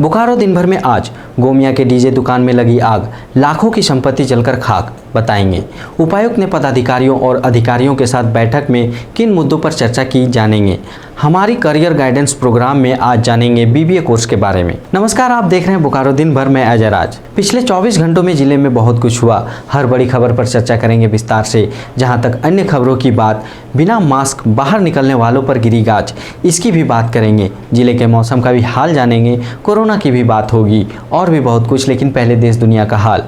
बोकारो दिन भर में आज गोमिया के डीजे दुकान में लगी आग, लाखों की संपत्ति जलकर खाक, बताएंगे। उपायुक्त ने पदाधिकारियों और अधिकारियों के साथ बैठक में किन मुद्दों पर चर्चा की, जानेंगे। हमारी करियर गाइडेंस प्रोग्राम में आज जानेंगे बीबीए कोर्स के बारे में। नमस्कार, आप देख रहे हैं बोकारो दिन भर में अजय राज। पिछले 24 घंटों में जिले में बहुत कुछ हुआ। हर बड़ी खबर पर चर्चा करेंगे विस्तार से। जहां तक अन्य खबरों की बात, बिना मास्क बाहर निकलने वालों पर गिरी गाज, इसकी भी बात करेंगे। जिले के मौसम का भी हाल जानेंगे, कोरोना की भी बात होगी और भी बहुत कुछ। लेकिन पहले देश दुनिया का हाल।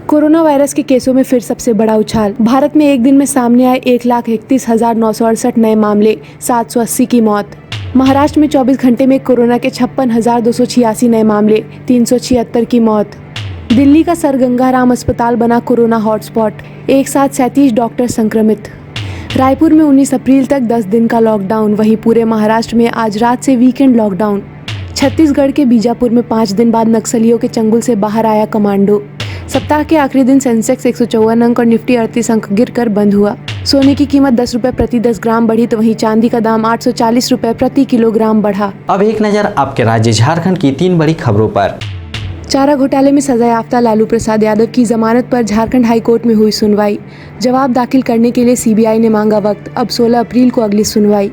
कोरोना वायरस के केसों में फिर सबसे बड़ा उछाल। भारत में एक दिन में सामने आए 1,31,968 नए मामले, 780 की मौत। महाराष्ट्र में 24 घंटे में कोरोना के 56,286 नए मामले, 376 की मौत। दिल्ली का सर गंगाराम अस्पताल बना कोरोना हॉटस्पॉट, एक साथ 37 डॉक्टर संक्रमित। रायपुर में 19 अप्रैल तक 10 दिन का लॉकडाउन। वहीं पूरे महाराष्ट्र में आज रात से वीकेंड लॉकडाउन। छत्तीसगढ़ के बीजापुर में 5 दिन बाद नक्सलियों के चंगुल से बाहर आया कमांडो। सप्ताह के आखिरी दिन सेंसेक्स 154 अंक और निफ्टी 38 अंक गिरकर बंद हुआ। सोने की कीमत 10 रुपए प्रति 10 ग्राम बढ़ी, तो वहीं चांदी का दाम 840 रुपए प्रति किलोग्राम बढ़ा। अब एक नजर आपके राज्य झारखंड की 3 बड़ी खबरों पर। चारा घोटाले में सजायाफ्ता लालू प्रसाद यादव की जमानत पर झारखंड हाईकोर्ट में हुई सुनवाई। जवाब दाखिल करने के लिए सीबीआई ने मांगा वक्त। अब 16 अप्रैल को अगली सुनवाई।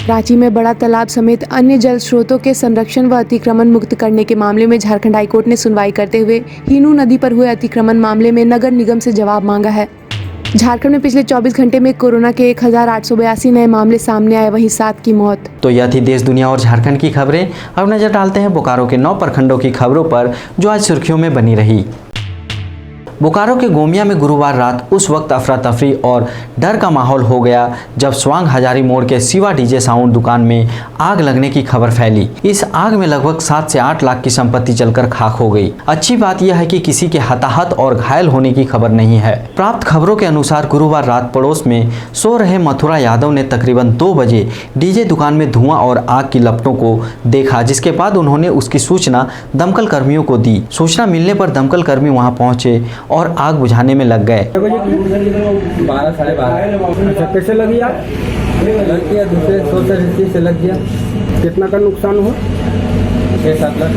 रांची में बड़ा तालाब समेत अन्य जल स्रोतों के संरक्षण व अतिक्रमण मुक्त करने के मामले में झारखंड हाईकोर्ट ने सुनवाई करते हुए हीनू नदी पर हुए अतिक्रमण मामले में नगर निगम से जवाब मांगा है। झारखंड में पिछले 24 घंटे में कोरोना के 1,882 नए मामले सामने आए, वहीं 7 की मौत। तो यह थी देश दुनिया और झारखंड की खबरें। अब नजर डालते हैं बोकारो के 9 प्रखंडों की खबरों पर, जो आज सुर्खियों में बनी रही। बोकारो के गोमिया में गुरुवार रात उस वक्त अफरा तफरी और डर का माहौल हो गया जब स्वांग हजारी मोड़ के शिवा डीजे साउंड दुकान में आग लगने की खबर फैली। इस आग में लगभग 7 से 8 लाख की संपत्ति जलकर खाक हो गई। अच्छी बात यह है कि किसी के हताहत और घायल होने की खबर नहीं है। प्राप्त खबरों के अनुसार गुरुवार रात पड़ोस में सो रहे मथुरा यादव ने तकरीबन 2 बजे डीजे दुकान में धुआं और आग की लपटों को देखा, जिसके बाद उन्होंने उसकी सूचना दमकल कर्मियों को दी। सूचना मिलने पर दमकल कर्मी वहां पहुंचे और आग बुझाने में लग गए। 12 साढ़े 12। अच्छा, कैसे लगी आग? लग गया, दूसरे सोच से लग गया। कितना का नुकसान हुआ? 6-7 लाख।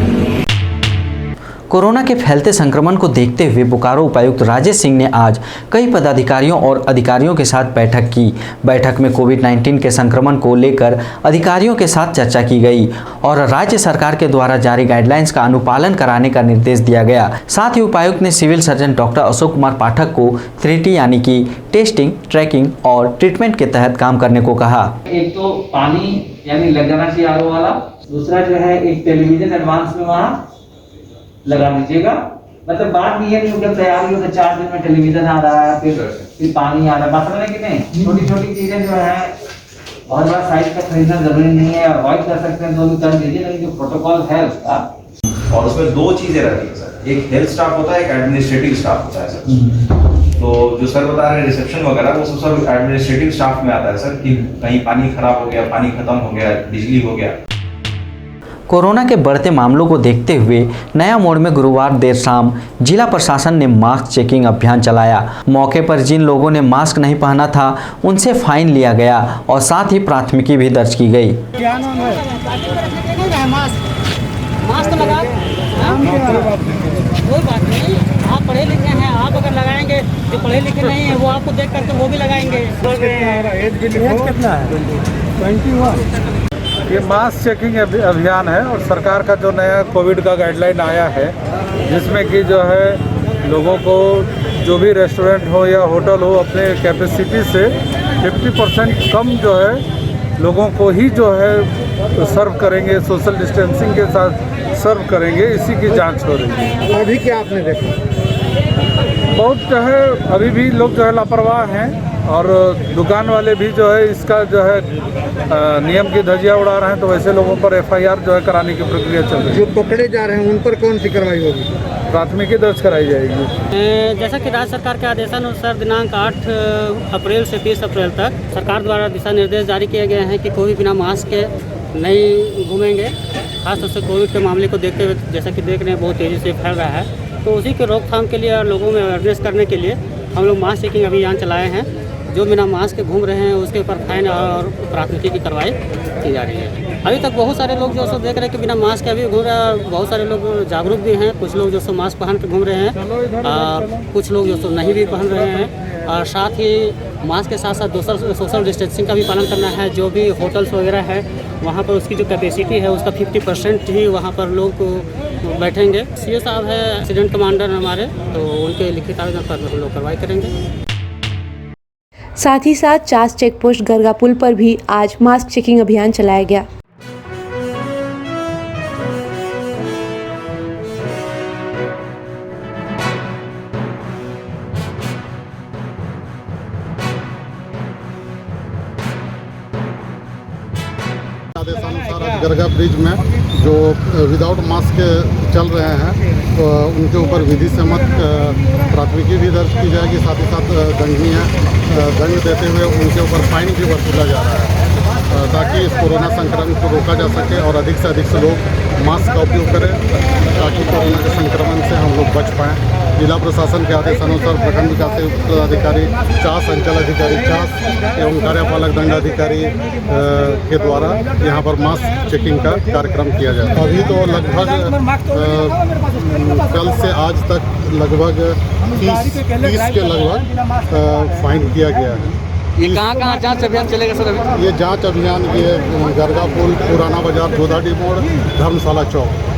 कोरोना के फैलते संक्रमण को देखते हुए बोकारो उपायुक्त राजेश सिंह ने आज कई पदाधिकारियों और अधिकारियों के साथ बैठक की। बैठक में कोविड-19 के संक्रमण को लेकर अधिकारियों के साथ चर्चा की गई और राज्य सरकार के द्वारा जारी गाइडलाइंस का अनुपालन कराने का निर्देश दिया गया। साथ ही उपायुक्त ने civil surgeon doctor Ashok Kumar Pathak को 3T यानी कि टेस्टिंग, ट्रैकिंग और ट्रीटमेंट के तहत काम करने को कहा। एक तो पानी यानी लग जाना चाहिए आरओ वाला, दूसरा जो है एक टेलीविजन एडवांस में वहाँ लगा दीजिएगा। मतलब बात भी है कि जब तैयारी हो तो 4 दिन में टेलीविजन आ रहा है, फिर पानी आ रहा है, बात है कि नहीं। छोटी छोटी चीजें जो है बहुत बड़ा साइज का खरीदना जरूरी नहीं है, अवॉइड कर सकते हैं तो भी कर दीजिए, लेकिन जो प्रोटोकॉल है उसका। और उसमें 2 चीजें रहती है सर, एक हेल्थ स्टाफ होता है, एक एडमिनिस्ट्रेटिव स्टाफ होता है सर। तो जो सर बता रहे हैं रिसेप्शन वगैरह, वो सब एडमिनिस्ट्रेटिव स्टाफ में आता है सर, कि कहीं पानी खराब हो गया, पानी खत्म हो गया, बिजली हो गया। कोरोना के बढ़ते मामलों को देखते हुए नया मोड़ में गुरुवार देर शाम जिला प्रशासन ने मास्क चेकिंग अभियान चलाया। मौके पर जिन लोगों ने मास्क नहीं पहना था उनसे फाइन लिया गया और साथ ही प्राथमिकी भी दर्ज की गई। क्या नाम है? मास्क लगा, कोई बात नहीं। आप पढ़े लिखे हैं, आप अगर लगाएंगे, जो पढ़े लिखे नहीं है वो आपको देख करके वो भी लगाएंगे। एज कितना है? 21। ये मास्क चेकिंग अभियान है और सरकार का जो नया कोविड का गाइडलाइन आया है, जिसमें कि जो है लोगों को जो भी रेस्टोरेंट हो या होटल हो, अपने कैपेसिटी से 50% कम जो है लोगों को ही जो है सर्व करेंगे, सोशल डिस्टेंसिंग के साथ सर्व करेंगे। इसी की जांच हो रही है। अभी क्या आपने देखा? बहुत जो है अभी भी लोग जो है लापरवाह हैं और दुकान वाले भी जो है इसका जो है नियम की धज्जियां उड़ा रहे हैं, तो वैसे लोगों पर FIR जो है कराने की प्रक्रिया चल रही है। जो पकड़े जा रहे हैं उन पर कौन सी कार्रवाई होगी? प्राथमिकी दर्ज कराई जाएगी। जैसा कि राज्य सरकार के आदेशानुसार दिनांक 8 अप्रैल से 30 अप्रैल तक सरकार द्वारा दिशा निर्देश जारी किए गए हैं कि कोई भी बिना मास्क के नहीं घूमेंगे। खासतौर से कोविड के मामले को देखते हुए, जैसा कि देख रहे हैं बहुत तेज़ी से फैल रहा है, तो उसी के रोकथाम के लिए और लोगों में अवेयरनेस करने के लिए हम लोग मास्क चेकिंग अभियान चलाए हैं। जो बिना मास्क के घूम रहे हैं उसके ऊपर फाइन और प्राथमिकी की कार्रवाई की जा रही है। अभी तक बहुत सारे लोग जो सो देख रहे हैं कि बिना मास्क के अभी घूम रहे हैं, बहुत सारे लोग जागरूक भी हैं, कुछ लोग जो सो मास्क पहन के घूम रहे हैं और कुछ लोग जो सो नहीं भी पहन रहे हैं। और साथ ही मास्क के साथ साथ दूसरा सोशल डिस्टेंसिंग का भी पालन करना है। जो भी होटल्स वगैरह है वहाँ पर उसकी जो कैपेसिटी है उसका 50% ही वहाँ पर लोग बैठेंगे। सीओ साहब है एक्सीडेंट कमांडर हमारे, तो उनके लिखित आवेदन पर हम लोग कार्रवाई करेंगे। साथ ही साथ चास चेक पोस्ट गरगा पुल पर भी आज मास्क चेकिंग अभियान चलाया गया। आदेशानुसार आज गरगा ब्रिज में जो विदाउट मास्क चल रहे हैं तो उनके ऊपर विधि सम्मत प्राथमिकी भी दर्ज की जाएगी। साथ ही साथ दंडनीय दंड देते हुए उनके ऊपर फाइन भी वसूला जा रहा है ताकि इस कोरोना संक्रमण को रोका जा सके और अधिक से अधिक लोग मास्क का उपयोग करें ताकि कोरोना के संक्रमण से हम लोग बच पाएँ। जिला प्रशासन के आदेशानुसार प्रखंड विकास अधिकारी, चास अंचल अधिकारी चास एवं कार्यपालक दंडाधिकारी के द्वारा यहाँ पर मास्क चेकिंग का कार्यक्रम किया जाए। अभी तो लगभग कल से आज तक लगभग 30 के लगभग फाइन किया गया है। ये कहाँ जांच अभियान चलेगा सर अभी? ये जांच अभियान ये गरगा पुल, पुराना बाजार, जोधाडी मोड़, धर्मशाला चौक।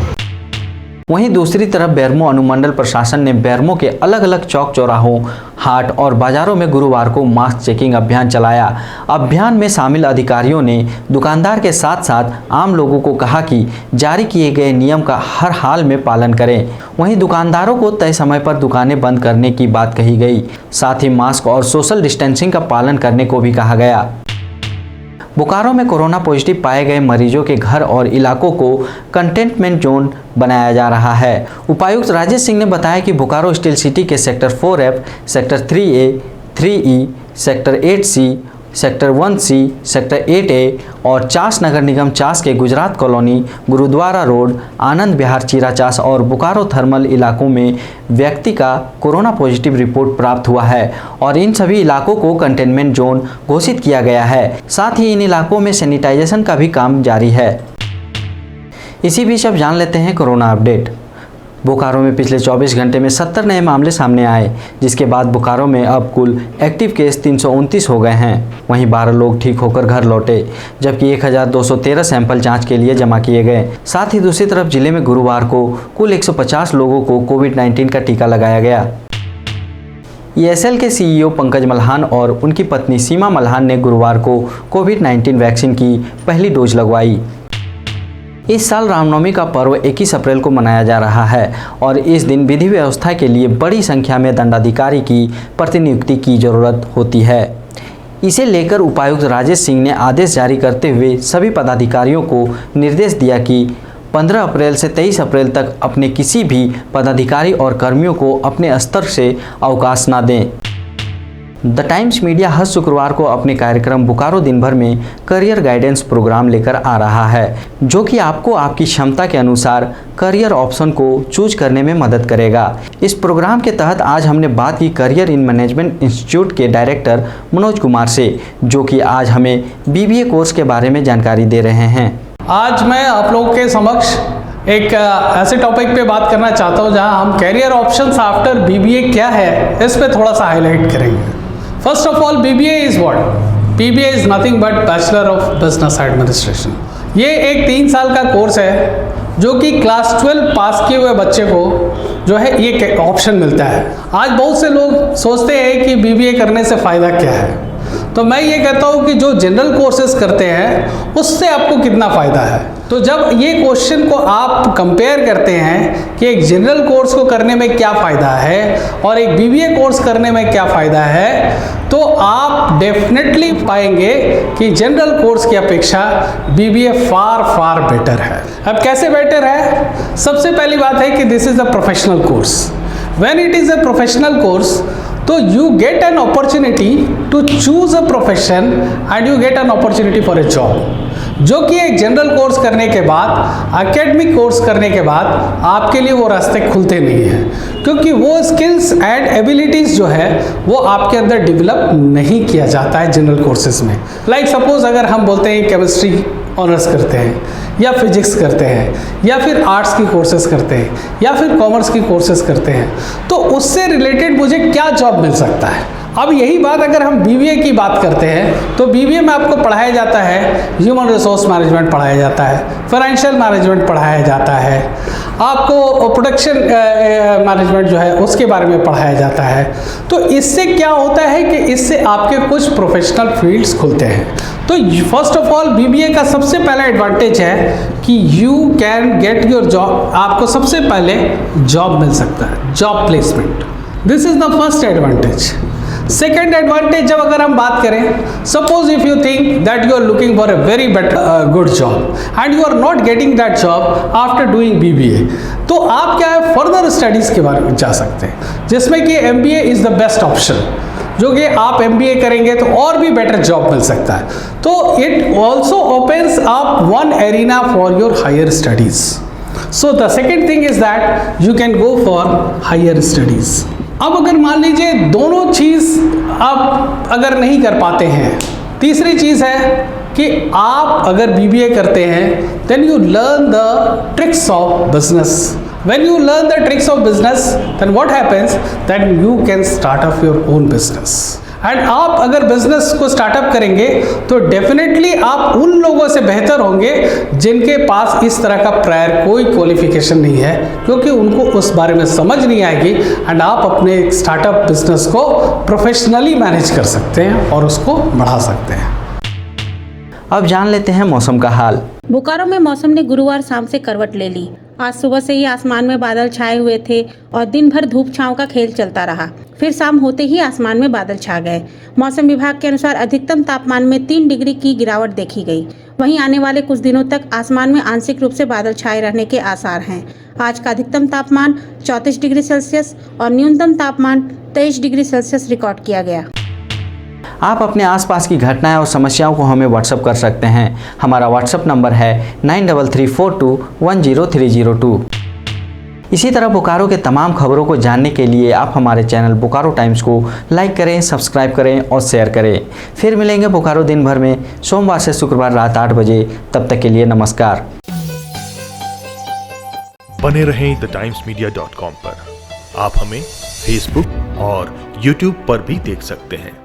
वहीं दूसरी तरफ बेरमो अनुमंडल प्रशासन ने बेरमो के अलग अलग चौक चौराहों, हाट और बाजारों में गुरुवार को मास्क चेकिंग अभियान चलाया। अभियान में शामिल अधिकारियों ने दुकानदार के साथ साथ आम लोगों को कहा कि जारी किए गए नियम का हर हाल में पालन करें। वहीं दुकानदारों को तय समय पर दुकानें बंद करने की बात कही गई। साथ ही मास्क और सोशल डिस्टेंसिंग का पालन करने को भी कहा गया। बोकारो में कोरोना पॉजिटिव पाए गए मरीजों के घर और इलाकों को कंटेनमेंट जोन बनाया जा रहा है। उपायुक्त राजेश सिंह ने बताया कि बोकारो स्टील सिटी के sector 4F, sector 3A, 3E, sector 8C, sector 1C, sector 8A और चास नगर निगम चास के गुजरात कॉलोनी, गुरुद्वारा रोड, आनंद विहार चीरा चास और बोकारो थर्मल इलाकों में व्यक्ति का कोरोना पॉजिटिव रिपोर्ट प्राप्त हुआ है और इन सभी इलाकों को कंटेनमेंट जोन घोषित किया गया है। साथ ही इन इलाकों में सैनिटाइजेशन का भी काम जारी है। इसी बीच अब जान लेते हैं कोरोना अपडेट। बोकारो में पिछले 24 घंटे में 70 नए मामले सामने आए, जिसके बाद बोकारो में अब कुल एक्टिव केस 329 हो गए हैं। वहीं 12 लोग ठीक होकर घर लौटे, जबकि 1213 सैंपल जांच के लिए जमा किए गए। साथ ही दूसरी तरफ जिले में गुरुवार को कुल 150 लोगों को कोविड-19 का टीका लगाया गया। ESL के CEO पंकज मल्हान और उनकी पत्नी सीमा मल्हान ने गुरुवार को कोविड-19 वैक्सीन की पहली डोज लगवाई। इस साल रामनवमी का पर्व 21 अप्रैल को मनाया जा रहा है और इस दिन विधि व्यवस्था के लिए बड़ी संख्या में दंडाधिकारी की प्रतिनियुक्ति की जरूरत होती है। इसे लेकर उपायुक्त राजेश सिंह ने आदेश जारी करते हुए सभी पदाधिकारियों को निर्देश दिया कि 15 अप्रैल से 23 अप्रैल तक अपने किसी भी पदाधिकारी और कर्मियों को अपने स्तर से अवकाश न दें। द टाइम्स मीडिया हर शुक्रवार को अपने कार्यक्रम बोकारो दिन भर में करियर गाइडेंस प्रोग्राम लेकर आ रहा है, जो कि आपको आपकी क्षमता के अनुसार करियर ऑप्शन को चूज करने में मदद करेगा। इस प्रोग्राम के तहत आज हमने बात की करियर इन मैनेजमेंट इंस्टीट्यूट के डायरेक्टर मनोज कुमार से, जो कि आज हमें BBA कोर्स के बारे में जानकारी दे रहे हैं। आज मैं आप लोगों के समक्ष एक ऐसे टॉपिक पे बात करना चाहता हूँ जहाँ हम कैरियर ऑप्शंस आफ्टर BBA क्या है इस पे थोड़ा सा हाईलाइट करेंगे। First of all, BBA is what? BBA is nothing but Bachelor of Business Administration. ये एक 3 साल का कोर्स है जो कि क्लास 12 पास किए हुए बच्चे को जो है ये ऑप्शन मिलता है। आज बहुत से लोग सोचते हैं कि BBA करने से फ़ायदा क्या है, तो मैं ये कहता हूँ कि जो जनरल कोर्सेज करते हैं उससे आपको कितना फ़ायदा है। तो जब ये क्वेश्चन को आप कंपेयर करते हैं कि एक जनरल कोर्स को करने में क्या फ़ायदा है और एक BBA कोर्स करने में क्या फ़ायदा है, तो आप डेफिनेटली पाएंगे कि जनरल कोर्स की अपेक्षा BBA फार बेटर है। अब कैसे बेटर है? सबसे पहली बात है कि this is a professional course. When it is a professional course, तो you get an opportunity to choose a profession and you get an opportunity for a job. जो कि एक जनरल कोर्स करने के बाद, एकेडमिक कोर्स करने के बाद आपके लिए वो रास्ते खुलते नहीं हैं, क्योंकि वो स्किल्स एंड एबिलिटीज़ जो है वो आपके अंदर डेवलप नहीं किया जाता है जनरल कोर्सेज में। लाइक सपोज अगर हम बोलते हैं केमिस्ट्री ऑनर्स करते हैं या फिजिक्स करते हैं या फिर आर्ट्स की कोर्सेज करते हैं या फिर कॉमर्स की कोर्सेज करते हैं, तो उससे रिलेटेड मुझे क्या जॉब मिल सकता है। अब यही बात अगर हम बीबीए की बात करते हैं तो बीबीए में आपको पढ़ाया जाता है ह्यूमन रिसोर्स मैनेजमेंट पढ़ाया जाता है, फाइनेंशियल मैनेजमेंट पढ़ाया जाता है, आपको प्रोडक्शन मैनेजमेंट जो है उसके बारे में पढ़ाया जाता है। तो इससे क्या होता है कि इससे आपके कुछ प्रोफेशनल फील्ड्स खुलते हैं। तो फर्स्ट ऑफ ऑल बीबीए का सबसे पहला एडवांटेज है कि you can get your job, आपको सबसे पहले जॉब मिल सकता है, job placement. This is the first advantage. Second advantage जब अगर हम बात करें, suppose if you think that you are looking for a very better good job and you are not getting that job after doing BBA, तो आप क्या है further studies के बारे में जा सकते हैं, जिसमें कि MBA is the best option, जो कि आप एमबीए करेंगे तो और भी बेटर जॉब मिल सकता है। तो it also opens up one arena for your higher studies. So the second thing is that you can go for higher studies. अब अगर मान लीजिए दोनों चीज़ आप अगर नहीं कर पाते हैं, तीसरी चीज़ है कि आप अगर बीबीए करते हैं then you learn the tricks of business. When you learn the tricks of business, then what happens? That you can start up your own business. And आप अगर बिजनेस को स्टार्टअप करेंगे तो डेफिनेटली आप उन लोगों से बेहतर होंगे जिनके पास इस तरह का प्रायर कोई क्वालिफिकेशन नहीं है, क्योंकि उनको उस बारे में समझ नहीं आएगी एंड आप अपने स्टार्टअप बिजनेस को प्रोफेशनली मैनेज कर सकते हैं और उसको बढ़ा सकते हैं। अब जान लेते हैं मौसम का हाल। बोकारो में मौसम ने गुरुवार शाम से करवट ले ली। आज सुबह से ही आसमान में बादल छाए हुए थे और दिन भर धूप छांव का खेल चलता रहा। फिर शाम होते ही आसमान में बादल छा गए। मौसम विभाग के अनुसार अधिकतम तापमान में 3 डिग्री की गिरावट देखी गई। वहीं आने वाले कुछ दिनों तक आसमान में आंशिक रूप से बादल छाए रहने के आसार हैं। आज का अधिकतम तापमान 34 डिग्री सेल्सियस और न्यूनतम तापमान 23 डिग्री सेल्सियस रिकॉर्ड किया गया। आप अपने आसपास की घटनाएं और समस्याओं को हमें व्हाट्सअप कर सकते हैं। हमारा व्हाट्सअप नंबर है 9334210302। इसी तरह बोकारो के तमाम खबरों को जानने के लिए आप हमारे चैनल बोकारो टाइम्स को लाइक करें, सब्सक्राइब करें और शेयर करें। फिर मिलेंगे बोकारो दिन भर में सोमवार से शुक्रवार रात 8 बजे। तब तक के लिए नमस्कार। बने रहें thetimesmedia.com पर। आप हमें फेसबुक और यूट्यूब पर भी देख सकते हैं।